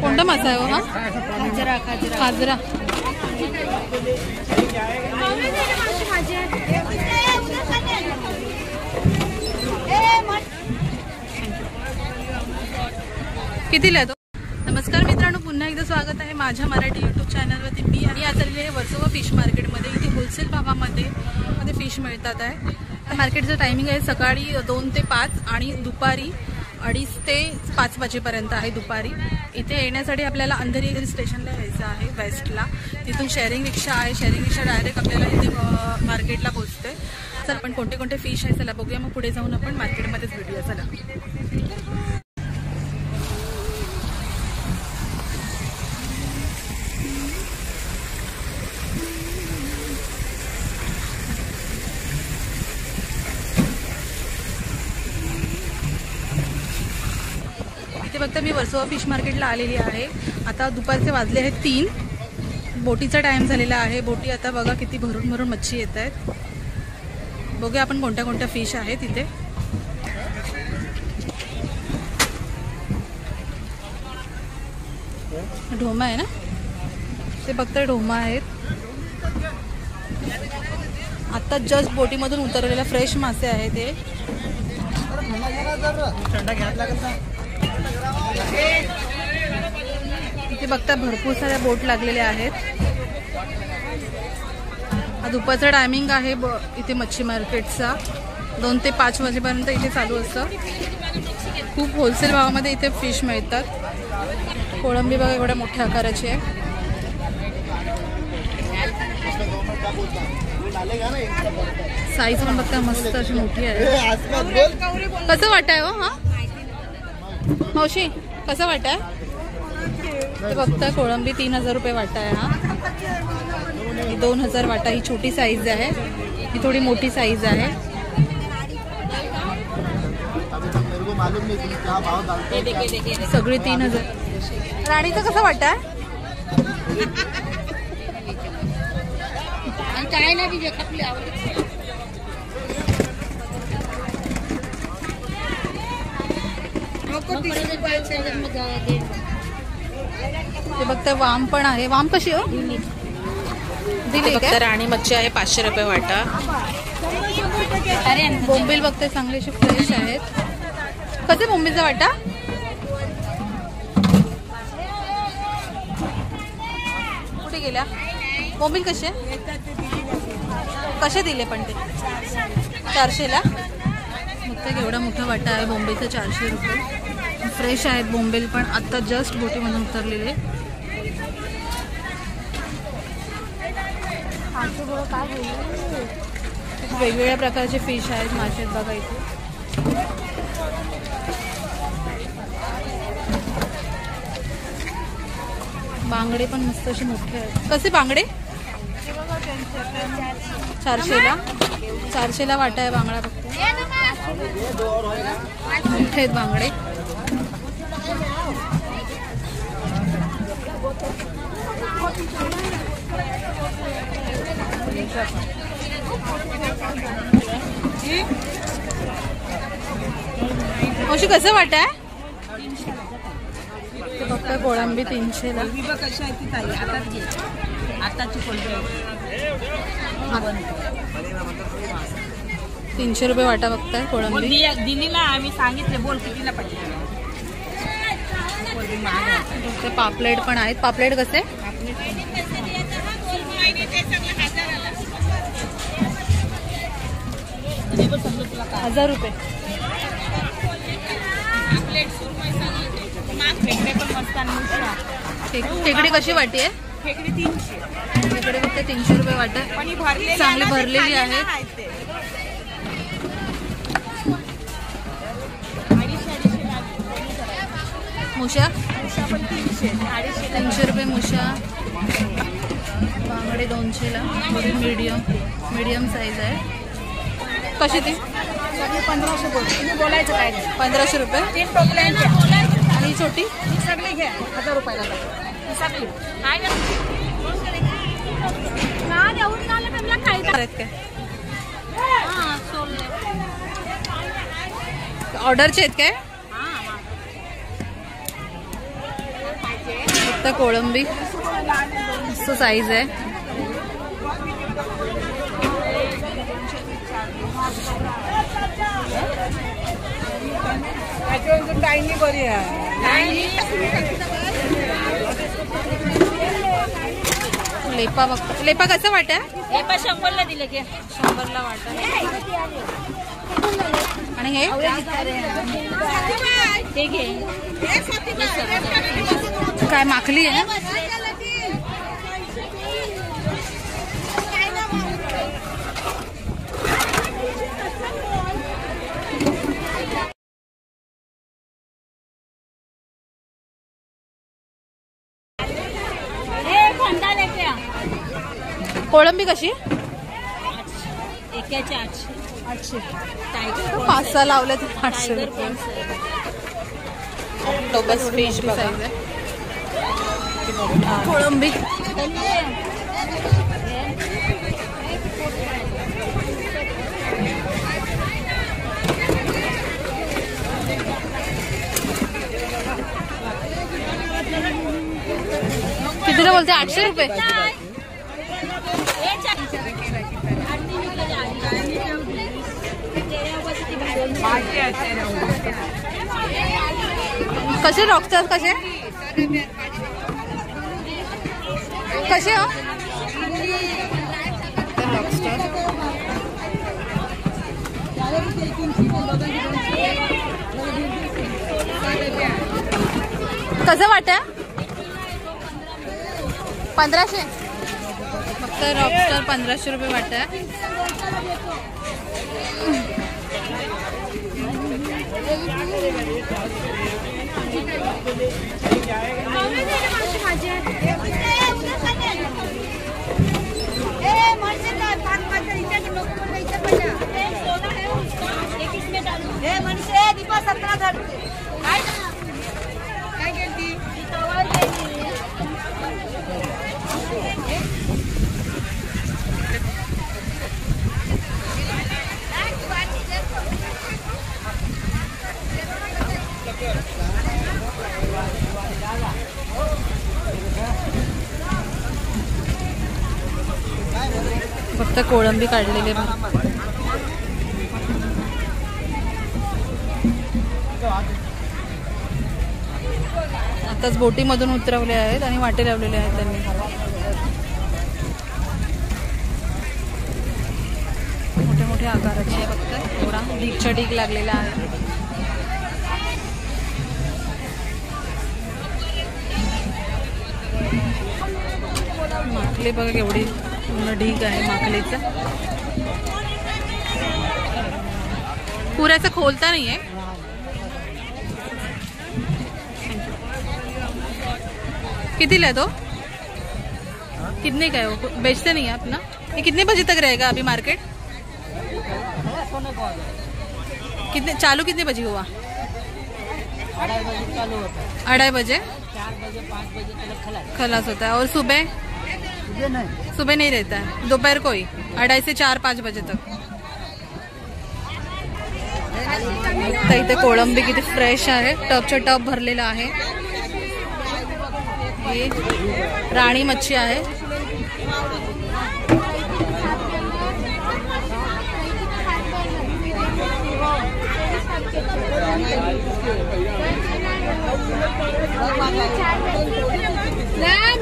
कोणता मासा आहे हो हा? खाजरा खाजरा खाजरा. कितीला आहे तो? नमस्कार मित्रांनो, पुन्हा एकदा स्वागत आहे माझ्या मराठी यूट्यूब चॅनलवरती. मी आज आलेली आहे वर्सोवा फिश मार्केटमध्ये. इथे होलसेल भावामध्ये फिश मिळतात आहे. मार्केटचं टायमिंग आहे सकाळी 2 ते 5 आणि दुपारी 2:30 ते 5 वाजेपर्यंत आहे दुपारी. इथे येण्यासाठी आपल्याला अंधेरी हिल स्टेशनला यायचं आहे वेस्टला. तिथून शेअरिंग रिक्षा आहे. शेअरिंग रिक्षा डायरेक्ट आपल्याला इथे मार्केटला पोहोचते. चल आपण कोणते कोणते फिश आहे चला बघूया, मग पुढे जाऊन आपण मार्केटमध्येच भेटूया. चला. इथे फक्त मी वर्सोवा फिश मार्केटला आलेली आहे. आता दुपारचे वाजले आहेत 3. बोटीचा टाइम झालेला आहे. बोटी आता बघा किती भरून भरून मच्छी येत आहेत. बघूया आपण कोणत्या कोणत्या फिश आहेत इथे. ढोमा आहे ना, ते फक्त ढोमा आहेत. आता जस्ट बोटीमधून उतरलेला फ्रेश मासे आहेत ते. इथे बघता भरपूर साऱ्या बोट लागलेल्या आहेत. हा दुपारचा टायमिंग आहे इथे मच्छी मार्केटचा. 2 ते 5 वाजेपर्यंत इथे चालू असतं. खूप होलसेल भावामध्ये इथे फिश मिळतात. कोळंबी बघा एवढ्या मोठ्या आकाराची आहे. साईज पण बघता मस्त अशी मोठी आहे. कसं वाटाय हो हा मावशी, कसं वाटाय? बघता कोळंबी 3000 रुपये वाटा आहे. हा 2000 वाटा. ही छोटी साईज आहे, ही थोडी मोठी साईज आहे. सगळी 3000. राणीचं कसं वाटा? काय ना की आपली आवड. ते बघता वाम पण आहे. वाम कशी हो दिली? बघता राणी मच्छी आहे 500 रुपये वाटा. बोंबील बघते चांगलीशी फ्रेश आहेत. कसे बोंबीलचा वाटा? कुठे गेल्या बोंबील? कसे कसे दिले पण ते? 400ला. बघता एवढा मोठा वाटा आहे बोंबीलचा. 400 रुपये. फ्रेश आहेत बोंबील पण. आता जस्ट बोटीमधून उतरलेले. वेगवेगळ्या प्रकारचे फिश आहेत, मासे आहेत बघा इथे. बांगडे पण मस्त असे मोठे आहेत. कसे बांगडे? 400ला. 400ला वाटा आहे बांगडा. फक्त मोठे आहेत बांगडे. अशी कसं वाटा आहे? फक्त कोळंबी 300ला. 300 रुपये वाटा बघताय कोळंबी. दिली ना आम्ही सांगितले. बोल कितीला पाहिजे? पापलेट पण आहेत. पापलेट कसे? 1000 रुपये. खेकडी कशी वाटी आहे? खेकडी 300. खेकडे फक्त 300 रुपये वाटा. चांगली भरलेली आहे. मुशा 300 रुपये मुशा. बांगडे 200ला. मीडियम साईज आहे. कशी ती? 1500 बोलायचं काय? 1500 रुपये. 3 टोपल्यांच्या. आणि छोटी सगळी घ्या 1000 रुपयाला. सगळी काय काय? ऑर्डरचे आहेत काय? फक्त कोळंबी मस्त साईज आहे. लेपा बघ. लेपा कसं वाटा? लेपा 100ला दिले की 100ला वाटा. आणि हे ते घे. काय माखली आहे? कोळंबी कशी? 800. 5-6 लावले तर 800 रुपये. बस फिश साईज आहे. कोळंबी कितीला बोलते? 800 रुपये. कसे रॉकस्टार कसे कसे हो रॉकस्टार? कसं वाटा? 1500. फक्त रॉकस्टार 1500 रुपये वाटा. फक्त कोळंबी काढलेली आहे. आताच बोटीमधून उतरवले आहेत आणि वाटे लावलेले आहेत त्यांनी. मोठे मोठे आकाराचे आहे. फक्त एवढा ढीकच्या ढीक लागलेला आहे. माकली बघा केवढी पूर्ण ढीक आहे माकलीचा. पुऱ्याचं खोलता नाहीये. कितीला है तो? कितने का है वो? बेचते नहीं है अपना? ये कितने बजे तक रहेगा अभी मार्केट? कितने चालू कितने बजे हुआ? 2:30 बजे चालू होता है. 2:30 बजे? 4 बजे 5 बजे तक खलास होता है. और सुबह? सुबह नहीं रहता है. दोपहर को ही 2:30 से 4-5 बजे तक. इथे कोळंबी किती फ्रेश आहे. टबच्या टब भरलेला आहे. ही राणी मच्छी आहे.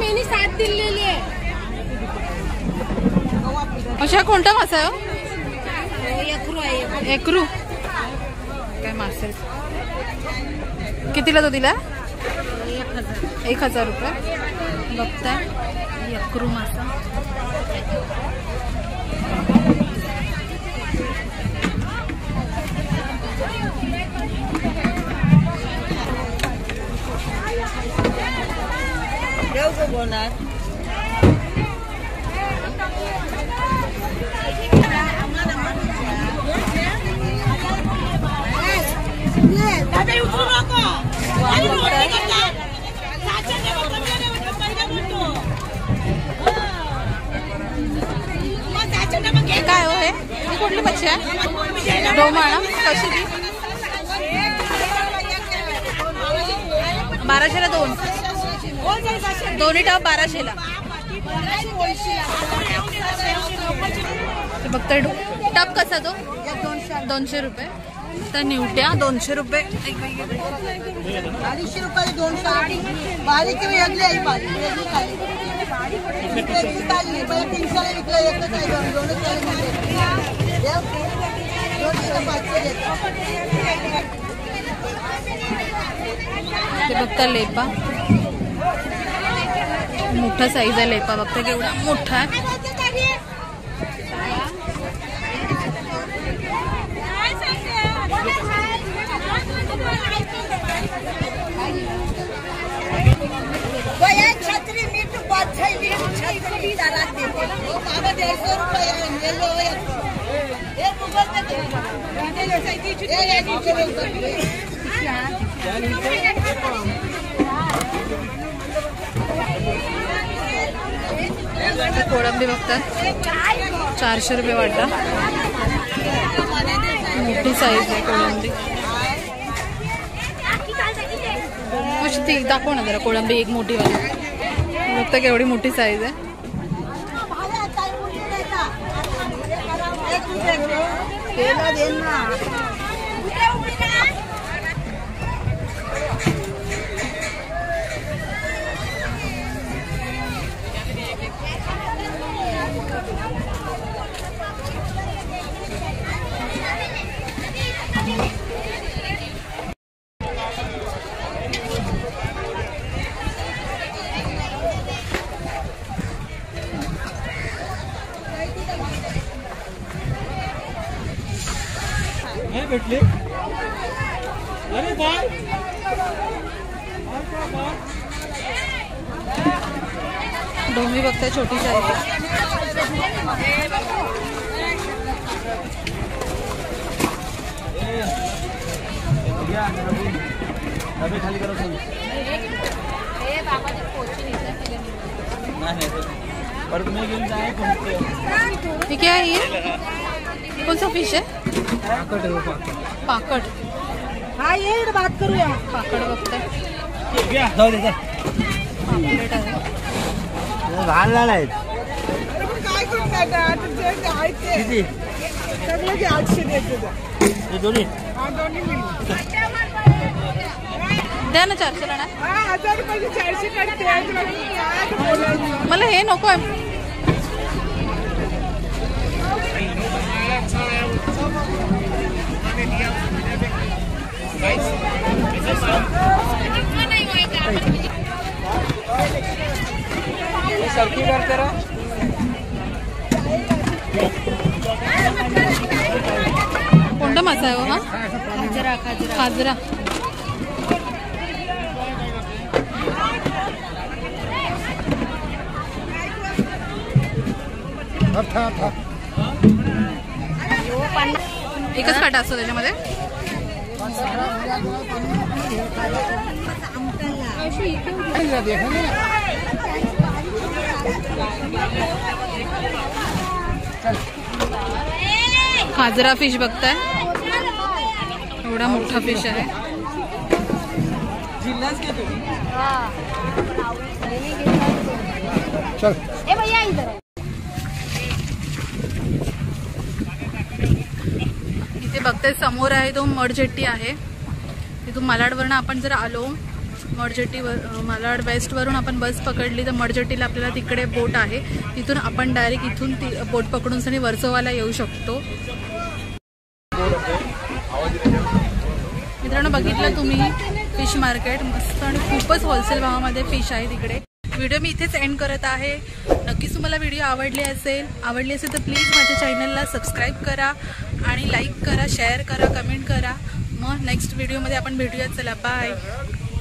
मैंने 7 दिलेली आहे. अशा कोणता मासा आहे? एकरू आहे. एकरू काय मासे? कितीला तो दिला? 1000 रुपये. बघताय एकरू मासा. देव को बोलणार. काय हो हे? ही कुठली मच्छी आहे? डोमाळा. कशी ती? 1200ला 2. दोन्ही टप 1200ला. बघताय टप कसा तो 200 रुपये. तर निवट्या 200 रुपये. 250 रुपये 200. बारीक वेगळी आहे, बारीक वेगळी काय चालली. पहिला 300ला विकलं, एकच आहे, दोनच आहे. ते बघता लेपा, मोठा साईज आहे लेपा. बघता केवढा मोठा आहे. छत्री मीठ छत्री 150 रुपये. कोळंबी बघतात 400 रुपये वाटा. मोठी साईज आहे कोळंबी. ती दाखव ना जरा कोळंबी एक मोठी वाली. बघता केवढी मोठी साईज आहे. भेटले. अरे बाय डोंबी बघताय छोटी साईज. खाली करा. ये क्या है? ये कौन सा फिश है? पाकड. हाँ ये बात करूया. पाकड बघताय. काय सगळं 800 द्यायचं. द्या ना 400 ला. 1000 रुपये 400 काढते. मला हे नको आहे. सरकी करते रहा. कोणता मासा आहे हो हा? खाजरा. एकच काटा असतो त्याच्यामध्ये. खाजरा फिश बघताय. एवढा मोठा फिश आहे. इथे बघताय समोर आहे तो मडजेट्टी आहे. तिथून मालाडवरनं आपण जर आलो मडजेट्टीवर, मालाड वेस्टवरून आपण बस पकडली तर मडजेट्टीला आपल्याला तिकडे बोट आहे. तिथून आपण डायरेक्ट इथून बोट पकडून सनी वर्सोवाला येऊ शकतो. मित्रांनो बघितलं तुम्ही फिश मार्केट मस्त आणि खूपच होलसेल भावामध्ये फिश आहे तिकडे. व्हिडिओ मी इथेच एंड करत आहे. नक्कीच तुम्हाला व्हिडिओ आवडली असेल तर प्लीज माझ्या चॅनलला सबस्क्राईब करा आणि लाईक करा, शेअर करा, कमेंट करा. मग नेक्स्ट व्हिडिओमध्ये आपण भेटूया. चला बाय.